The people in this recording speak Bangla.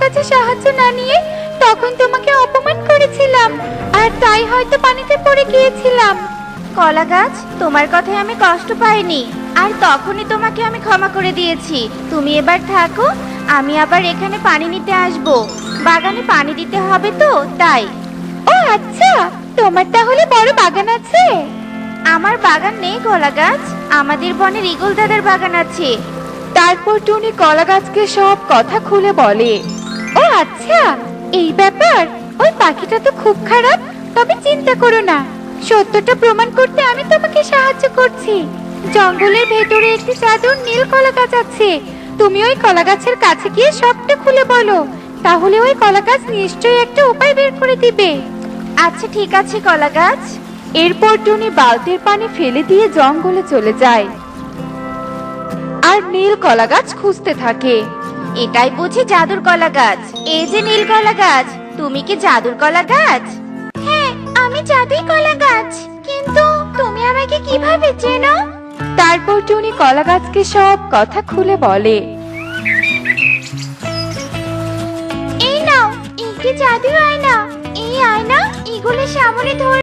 কাছে সাহায্য না নিয়ে তখন তোমাকে অপমান করেছিলাম, আর তাই হয়তো পানিতে পড়ে গিয়েছিলাম। কলা গাছ, তোমার কথায় আমি কষ্ট পাইনি, আর তখনই তোমাকে আমি ক্ষমা করে দিয়েছি। তুমি এবার থাকো, আমি আবার এখানে পানি নিতে আসব। বাগানে পানি দিতে হবে তো তাই। ও আচ্ছা, তোমার তাহলে বড় বাগান আছে? আমার বাগান নেই কলা গাছ, আমাদের বনের ঈগল দাদার বাগান আছে। তারপর টুনি কলা গাছকে সব কথা খুলে বলে। ও আচ্ছা, এই ব্যাপার। ওই পাখিটা তো খুব খারাপ, তবে চিন্তা করো না, সত্যটা প্রমাণ করতে আমি তোমাকে সাহায্য করছি। জঙ্গলের ভেতরে একটি চাদর নীল কলা গাছ আছে, তুমি ওই কলা গাছের কাছে গিয়ে সবটা খুলে বলো, তাহলে ওই কলা গাছ নিশ্চয়ই একটা উপায় বের করে দিবে। আচ্ছা ঠিক আছে কলা গাছ। এরপর টুনি বালতির পানি ফেলে দিয়ে জঙ্গলে চলে যায় আর নীল কলা গাছ খুঁজতে থাকে। এটাই বুঝি জাদুর কলা গাছ। এই যে নীল কলা গাছ, তুমি কি জাদুর কলা গাছ? হ্যাঁ, আমি জাদুই কলা গাছ, কিন্তু তুমি আমাকে কিভাবে চেনো? তারপর টুনি কলা গাছকে সব কথা খুলে বলে। এই নাও, একটি জাদুর আয়না। এই আয়না ঈগলের সামনে ধরে